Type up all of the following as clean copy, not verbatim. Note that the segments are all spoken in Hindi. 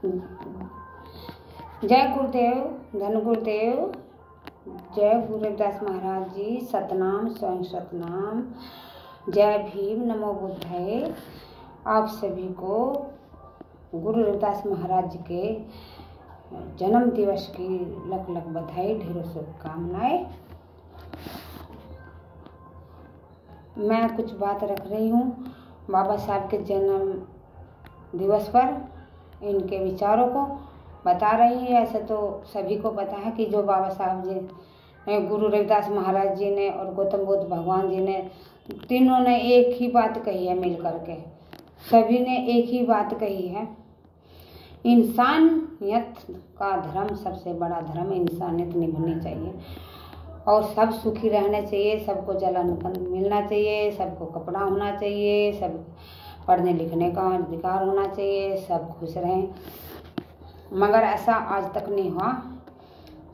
जय गुरुदेव, धन गुरुदेव, जय गुरु रविदास महाराज जी, सतनाम स्वयं सतनाम, जय भीम, नमो बुद्धाय। आप सभी को गुरु रविदास महाराज जी के जन्म दिवस की लख लख बधाई, ढेरों शुभकामनाएं। मैं कुछ बात रख रही हूँ बाबा साहब के जन्म दिवस पर, इनके विचारों को बता रही है। ऐसे तो सभी को पता है कि जो बाबा साहब जी, गुरु रविदास महाराज जी ने और गौतम बुद्ध भगवान जी ने, तीनों ने एक ही बात कही है मिल करके। सभी ने एक ही बात कही है, इंसानियत का धर्म सबसे बड़ा धर्म, इंसानियत निभानी चाहिए और सब सुखी रहने चाहिए, सबको जल अन्न मिलना चाहिए, सबको कपड़ा होना चाहिए, सब पढ़ने लिखने का अधिकार होना चाहिए, सब खुश रहें। मगर ऐसा आज तक नहीं हुआ।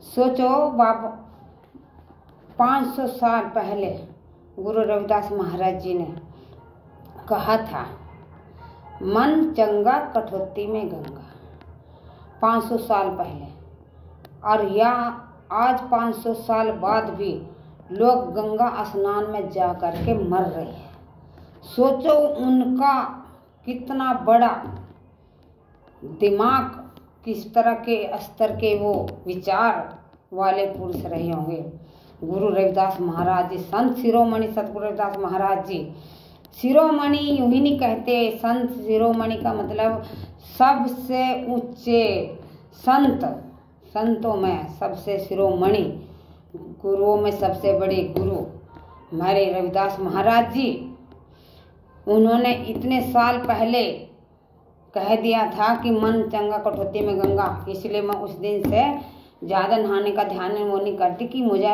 सोचो बाबा 500 साल पहले गुरु रविदास महाराज जी ने कहा था, मन चंगा कठौती में गंगा। 500 साल पहले, और या आज 500 साल बाद भी लोग गंगा स्नान में जा कर के मर रहे हैं। सोचो उनका कितना बड़ा दिमाग, किस तरह के स्तर के वो विचार वाले पुरुष रहे होंगे। गुरु रविदास महाराज जी, संत शिरोमणि सतगुरु रविदास महाराज जी। शिरोमणि यूं ही नहीं कहते, संत शिरोमणि का मतलब सबसे ऊंचे संत, संतों में सबसे शिरोमणि, गुरुओं में सबसे बड़े गुरु हमारे रविदास महाराज जी। उन्होंने इतने साल पहले कह दिया था कि मन चंगा कठौती में गंगा। इसलिए मैं उस दिन से ज़्यादा नहाने का ध्यान वो नहीं करती कि मुझे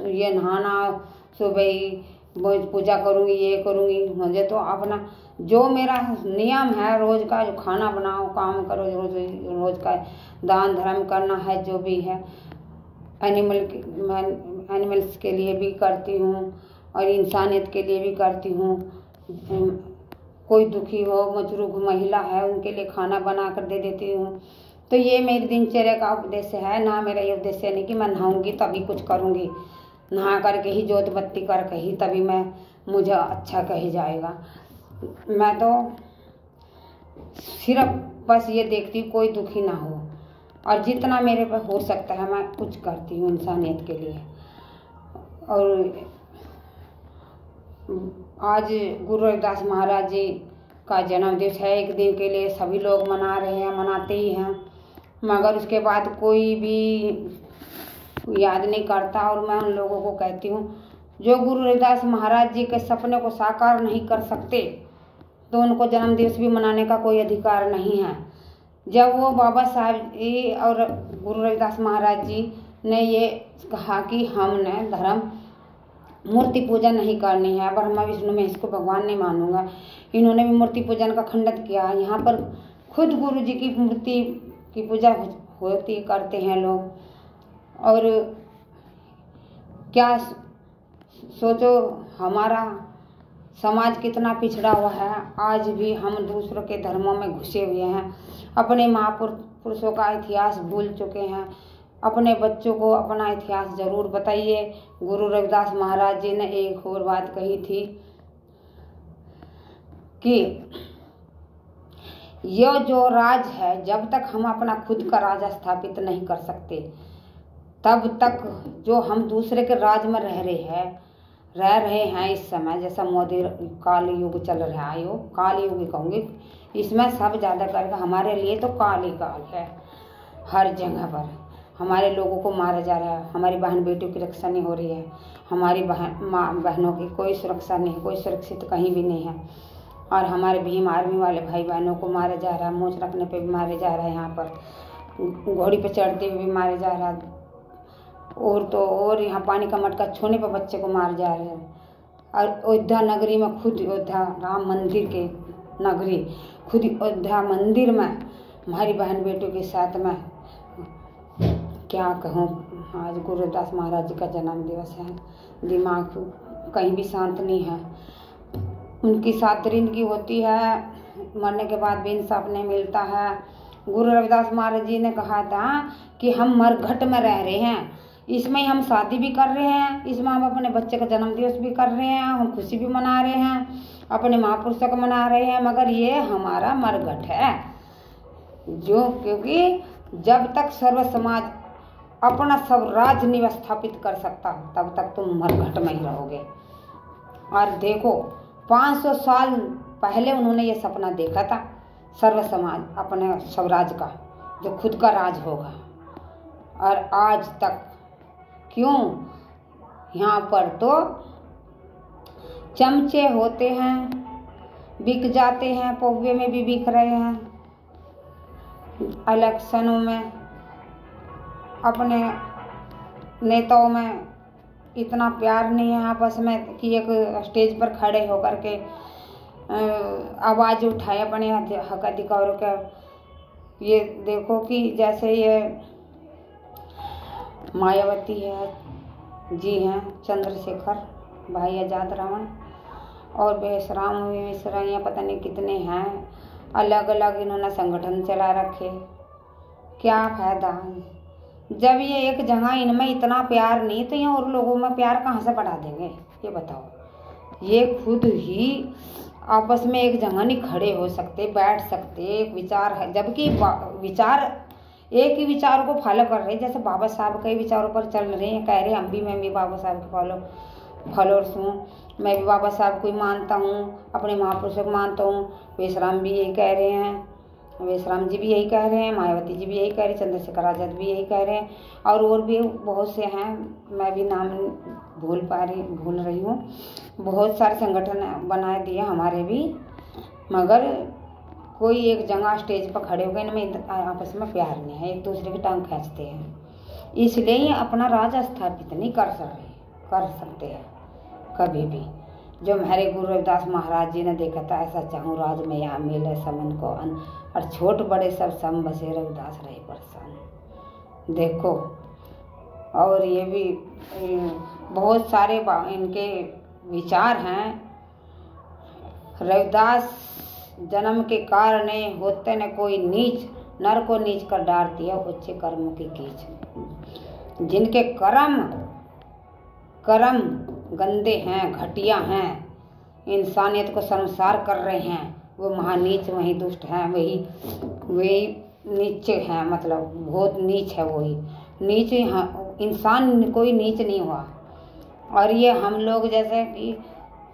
ये नहाना, सुबह पूजा करूँगी, ये करूँगी। मुझे तो अपना जो मेरा नियम है रोज़ का, जो खाना बनाओ, काम करो, रोज़ का दान धर्म करना है, जो भी है एनिमल्स के लिए भी करती हूँ और इंसानियत के लिए भी करती हूँ। कोई दुखी हो, मजरूह महिला है, उनके लिए खाना बना कर दे देती हूँ। तो ये मेरी दिनचर्या का उद्देश्य है ना। मेरा ये उद्देश्य नहीं कि मैं नहाऊंगी तभी कुछ करूँगी, नहा करके ही जोत बत्ती करके ही तभी मैं मुझे अच्छा कही जाएगा। मैं तो सिर्फ बस ये देखती हूँ कोई दुखी ना हो, और जितना मेरे पर हो सकता है मैं कुछ करती हूँ इंसानियत के लिए। और आज गुरु रविदास महाराज जी का जन्मदिवस है। एक दिन के लिए सभी लोग मना रहे हैं, मनाते ही हैं, मगर उसके बाद कोई भी याद नहीं करता। और मैं उन लोगों को कहती हूँ जो गुरु रविदास महाराज जी के सपने को साकार नहीं कर सकते, तो उनको जन्मदिवस भी मनाने का कोई अधिकार नहीं है। जब वो बाबा साहब जी और गुरु रविदास महाराज जी ने ये कहा कि हमने धर्म मूर्ति पूजा नहीं करनी है, ब्रह्मा विष्णु में इसको भगवान नहीं मानूंगा, इन्होंने भी मूर्ति पूजन का खंडन किया। यहाँ पर खुद गुरु जी की मूर्ति की पूजा होती करते हैं लोग। और क्या सोचो हमारा समाज कितना पिछड़ा हुआ है। आज भी हम दूसरों के धर्मों में घुसे हुए हैं, अपने महापुरुषों का इतिहास भूल चुके हैं। अपने बच्चों को अपना इतिहास जरूर बताइए। गुरु रविदास महाराज जी ने एक और बात कही थी कि यह जो राज है, जब तक हम अपना खुद का राज स्थापित नहीं कर सकते, तब तक जो हम दूसरे के राज में रह रहे हैं इस समय, जैसा मोदी काल युग चल रहा है, यो काल युग कहूँगी, इसमें सब ज़्यादा करके हमारे लिए तो काल ही काल है। हर जगह पर हमारे लोगों को मारा जा रहा है, हमारी बहन बेटियों की रक्षा नहीं हो रही है, हमारी बहनों की कोई सुरक्षा नहीं, कोई सुरक्षित कहीं भी नहीं है। और हमारे भीम आर्मी वाले भाई बहनों को मारा जा रहा है, मोच रखने पे भी मारे जा रहे हैं, यहाँ पर घोड़ी पे चढ़ते हुए भी मारे जा रहा है, और यहाँ पानी का मटका छूने पर बच्चे को मारे जा रहे हैं। और अयोध्या नगरी में, खुद अयोध्या राम मंदिर के नगरी, खुद अयोध्या मंदिर में हमारी बहन बेटियों के साथ में क्या कहूँ। आज गुरु रविदास महाराज जी का जन्म दिवस है, दिमाग कहीं भी शांत नहीं है। उनकी 7 दिन की होती है, मरने के बाद भी इंसाफ नहीं मिलता है। गुरु रविदास महाराज जी ने कहा था कि हम मरघट में रह रहे हैं, इसमें हम शादी भी कर रहे हैं, इसमें हम अपने बच्चे का जन्म दिवस भी कर रहे हैं, हम खुशी भी मना रहे हैं, अपने महापुरुषों को मना रहे हैं, मगर ये हमारा मरघट है। जो क्योंकि जब तक सर्व समाज अपना स्वराज स्थापित कर सकता तब तक तुम मरघट में ही रहोगे। और देखो 500 साल पहले उन्होंने ये सपना देखा था, सर्व समाज अपने स्वराज का, जो खुद का राज होगा। और आज तक क्यों यहाँ पर तो चमचे होते हैं, बिक जाते हैं, पौवे में भी बिक रहे हैं, इलेक्शनों में अपने नेताओं में इतना प्यार नहीं है आपस में कि एक स्टेज पर खड़े होकर के आवाज़ उठाए अपने हक अधिकारों का। ये देखो कि जैसे ये मायावती है जी हैं, चंद्रशेखर भाई आज़ाद रावण और बेसराम मिश्रा, या पता नहीं कितने हैं, अलग अलग इन्होंने संगठन चला रखे। क्या फायदा जब ये एक जगह इनमें इतना प्यार नहीं, तो ये और लोगों में प्यार कहाँ से बढ़ा देंगे ये बताओ। ये खुद ही आपस में एक जगह नहीं खड़े हो सकते, बैठ सकते, एक विचार है, जबकि विचार एक ही विचार को फॉलो कर रहे हैं। जैसे बाबा साहब के विचारों पर चल रहे हैं, कह रहे हैं मैं भी बाबा साहब के फॉलोअर्स हूँ, मैं भी बाबा साहब को ही मानता हूँ, अपने महापुरुषों को मानता हूँ। बेसराम भी यही कह रहे हैं, बेसराम जी भी यही कह रहे हैं, मायावती जी भी यही कह रहे हैं, चंद्रशेखर आज़ाद भी यही कह रहे हैं, और भी बहुत से हैं, मैं भी नाम भूल रही हूँ। बहुत सारे संगठन बनाए दिए हमारे भी, मगर कोई एक जगह स्टेज पर खड़े हो गए, इनमें आपस में प्यार नहीं है, एक दूसरे की टांग खींचते हैं। इसलिए ये अपना राज स्थापित नहीं कर सकते हैं कभी भी। जो हमारे गुरु रविदास महाराज जी ने देखा था, ऐसा चाहूँ राज में यहाँ मिले समन को अन, और छोट बड़े सब सम बसे रविदास रहे परेशान। देखो और ये भी बहुत सारे इनके विचार हैं। रविदास जन्म के कारण होते न कोई नीच, नर को नीच कर डालती है उच्च कर्म की कीच। जिनके कर्म गंदे हैं, घटिया हैं, इंसानियत को शर्मसार कर रहे हैं, वो महानीच वही दुष्ट हैं, वही नीचे हैं, मतलब बहुत नीच है वही नीच। इंसान कोई नीच नहीं हुआ। और ये हम लोग जैसे कि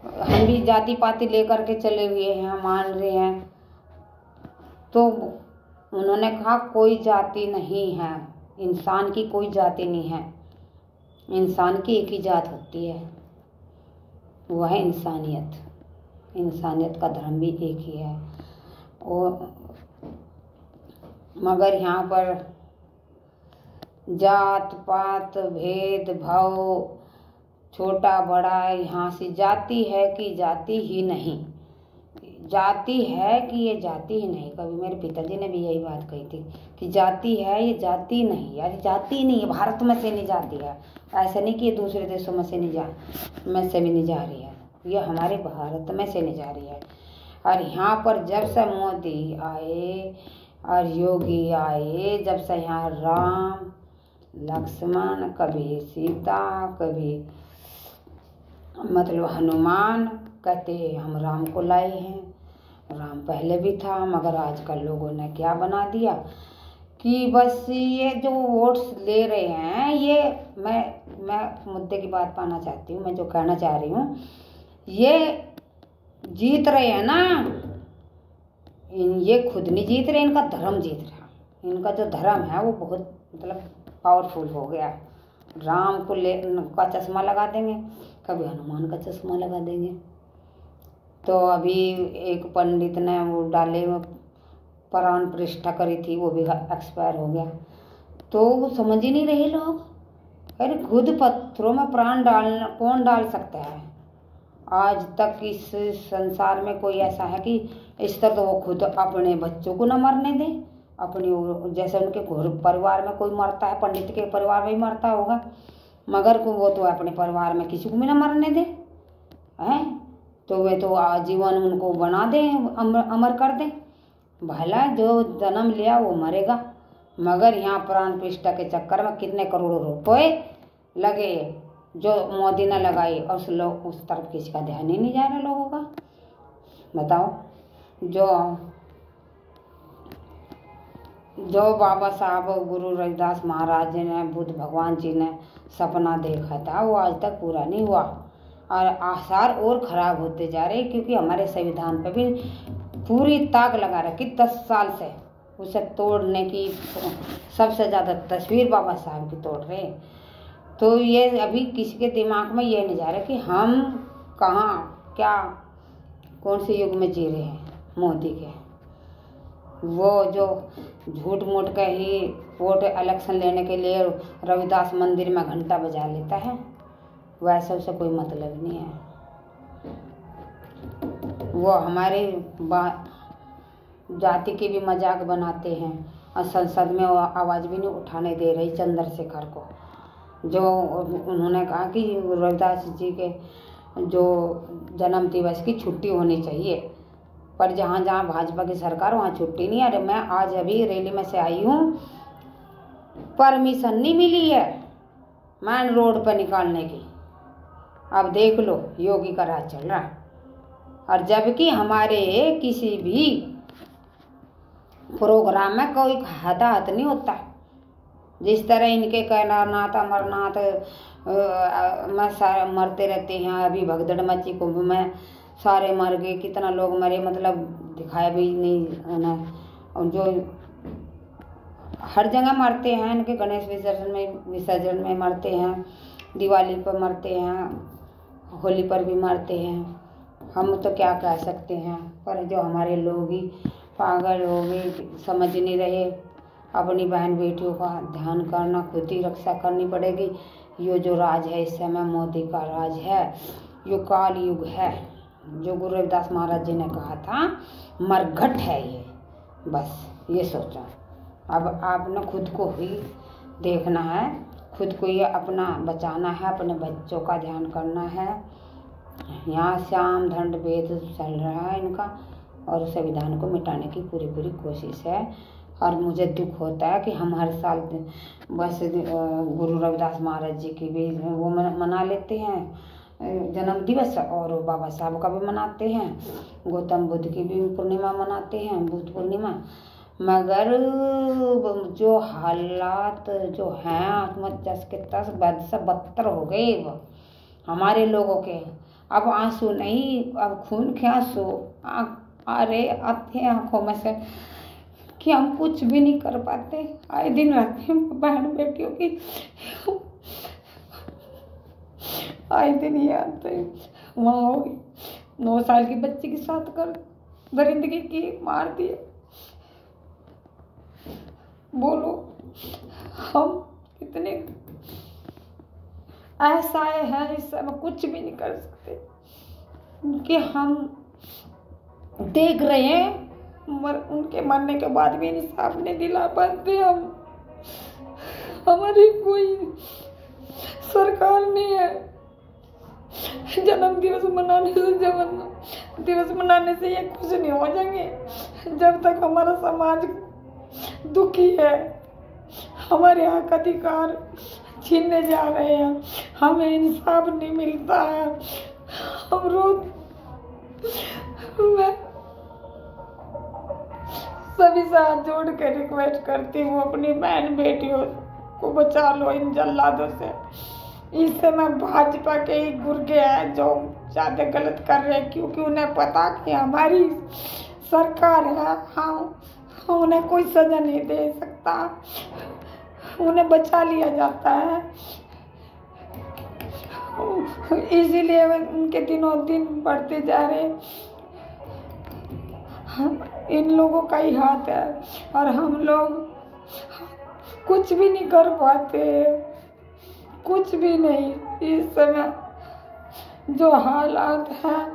हम भी जाति पाति लेकर के चले हुए हैं, मान रहे हैं, तो उन्होंने कहा कोई जाति नहीं है, इंसान की कोई जाति नहीं है, इंसान की एक ही जात होती है, वो है इंसानियत। इंसानियत का धर्म भी एक ही है। और मगर यहाँ पर जात पात भेद भाव, छोटा बड़ा, यहाँ से जाति है कि जाति ही नहीं, जाति है कि ये जाति ही नहीं। कभी मेरे पिताजी ने भी यही बात कही थी कि जाति है, ये जाति नहीं, यार जाति नहीं है, भारत में से नहीं जाती है। ऐसा नहीं कि ये दूसरे देशों में से नहीं जा रही है, ये हमारे भारत में से नहीं जा रही है। और यहाँ पर जब से मोदी आए और योगी आए, जब से यहाँ राम लक्ष्मण, कभी सीता, कभी मतलब हनुमान, कहते हम राम को लाए हैं। राम पहले भी था, मगर आजकल लोगों ने क्या बना दिया कि बस ये जो वोट्स ले रहे हैं, ये मैं मुद्दे की बात पाना चाहती हूँ। मैं जो कहना चाह रही हूँ, ये जीत रहे हैं ना, ये खुद नहीं जीत रहे, इनका धर्म जीत रहा। इनका जो धर्म है वो बहुत मतलब पावरफुल हो गया। राम को का चश्मा लगा देंगे, कभी हनुमान का चश्मा लगा देंगे। तो अभी एक पंडित ने वो डाले में प्राण प्रतिष्ठा करी थी, वो भी एक्सपायर हो गया। तो वो समझ ही नहीं रहे लोग, अरे खुद पत्थरों में प्राण डालना कौन डाल सकता है? आज तक इस संसार में कोई ऐसा है कि इस तरह तो वो खुद अपने बच्चों को न मरने दे, अपनी जैसे उनके घर परिवार में कोई मरता है, पंडित के परिवार में ही मरता होगा, मगर वो तो अपने परिवार में किसी को भी न मरने दे हैं। तो वे तो आजीवन उनको बना दें, अमर कर दें। भला जो जन्म लिया वो मरेगा, मगर यहाँ प्राण प्रतिष्ठा के चक्कर में कितने करोड़ों रुपए लगे जो मोदी ने लगाई, और उस तरफ किसी का ध्यान ही नहीं जा रहा लोगों का। बताओ, जो बाबा साहब गुरु रविदास महाराज जी ने, बुद्ध भगवान जी ने सपना देखा था वो आज तक पूरा नहीं हुआ, और आसार और खराब होते जा रहे, क्योंकि हमारे संविधान पे भी पूरी ताक लगा रखी 10 साल से उसे तोड़ने की। सबसे ज़्यादा तस्वीर बाबा साहब की तोड़ रहे। तो ये अभी किसी के दिमाग में ये नहीं जा रहा कि हम कहाँ क्या कौन से युग में जी रहे हैं। मोदी के वो जो झूठ मूठ के ही वोट इलेक्शन लेने के लिए रविदास मंदिर में घंटा बजा लेता है, वैसे उसे कोई मतलब नहीं है। वो हमारी जाति की भी मजाक बनाते हैं, और संसद में वो आवाज़ भी नहीं उठाने दे रही चंद्रशेखर को, जो उन्होंने कहा कि रविदास जी के जो जन्म दिवस की छुट्टी होनी चाहिए, पर जहाँ जहाँ भाजपा की सरकार वहाँ छुट्टी नहीं। अरे मैं आज अभी रैली में से आई हूँ, परमिशन नहीं मिली है मेन रोड पर निकालने की। अब देख लो योगी का राज चल रहा है, और जबकि हमारे किसी भी प्रोग्राम में कोई हताहत नहीं होता। जिस तरह इनके केदारनाथ अमरनाथ में सारे मरते रहते हैं, अभी भगदड़ मची कुंभ में सारे मर गए, कितना लोग मरे, मतलब दिखाया भी नहीं उन्हें। और जो हर जगह मरते हैं, इनके गणेश विसर्जन में मरते हैं, दिवाली पर मरते हैं, होली पर भी मरते हैं। हम तो क्या कह सकते हैं, पर जो हमारे लोग ही पागल हो गए, समझ नहीं रहे। अपनी बहन बेटियों का ध्यान करना, खुद ही रक्षा करनी पड़ेगी। ये जो राज है इस समय मोदी का राज है, ये काल युग है। जो गुरु रविदास महाराज जी ने कहा था मरघट है ये, बस ये सोचो। अब आपने खुद को ही देखना है, खुद को ही अपना बचाना है, अपने बच्चों का ध्यान करना है। यहाँ श्याम दंड भेद चल रहा है इनका, और संविधान को मिटाने की पूरी कोशिश है। और मुझे दुख होता है कि हम हर साल बस गुरु रविदास महाराज जी की भी वो मना लेते हैं जन्म दिवस, और बाबा साहब का भी मनाते हैं, गौतम बुद्ध की भी पूर्णिमा मनाते हैं, बुद्ध पूर्णिमा। मगर जो हालात जो हैं जस के तस बद से बदतर हो गए वो हमारे लोगों के। अब आंसू नहीं, अब खून के आंसू अरे आते हैं आंखों में से कि हम कुछ भी नहीं कर पाते। आए दिन रहते हैं बहन बेटियों की, आए दिन ये आते हैं। वहाँ हो गई 9 साल की बच्ची के साथ कर दरिंदगी की, मार दिए। बोलो हम कितने ऐसा है, इस समय कुछ भी नहीं कर सकते कि हम देख रहे हैं उनके मरने के बाद भी इंसाफ नहीं दिला पाते हम। हमारी कोई सरकार नहीं है। जन्म दिवस मनाने से ये कुछ नहीं हो जाएंगे। जब तक हमारा समाज दुखी है, हमारे हक अधिकार छीनने जा रहे हैं, हमें इंसाफ नहीं मिलता है, हम रोज मैं सभी से हाथ जोड़ के रिक्वेस्ट करती हूँ, अपनी बहन बेटियों को बचा लो इन जल्लादों से। इस समय भाजपा के ही गुर्गे हैं जो ज़्यादा गलत कर रहे हैं, क्योंकि उन्हें पता कि हमारी सरकार है, हाँ उन्हें कोई सजा नहीं दे सकता, उन्हें बचा लिया जाता है। इसीलिए उनके दिनों दिन बढ़ते जा रहे। इन लोगों का ही हाथ है, और हम लोग कुछ भी नहीं कर पाते, कुछ भी नहीं। इस समय जो हालात हैं,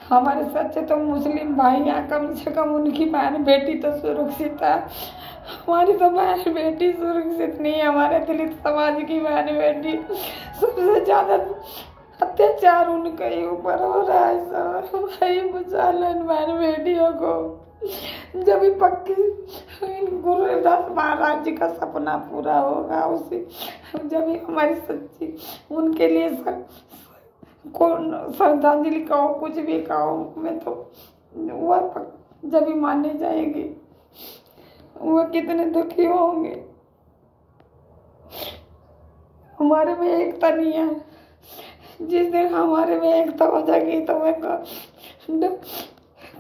हमारे सच्चे तो मुस्लिम भाई हैं, कम से कम उनकी बहन बेटी तो सुरक्षित है। हमारी तो बहन बेटी सुरक्षित नहीं है। हमारे दलित समाज की बहन बेटी सबसे ज़्यादा अत्याचार उनके ऊपर हो रहा है। सब भाई बचा लो इन बहन बेटियों को। जब भी पक्की गुरुदास महाराज जी का सपना पूरा होगा, उसी जब भी हमारी सच्ची उनके लिए श्रद्धांजलि कहो, कुछ भी कहो, मैं तो वह जब भी माने जाएगी। वह कितने दुखी होंगे। हमारे में एकता नहीं है। जिस दिन हमारे में एकता हो जाएगी तो वह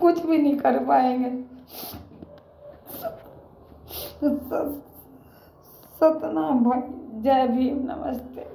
कुछ भी नहीं कर पाएंगे। सतनाम भाई, जय भीम, नमस्ते।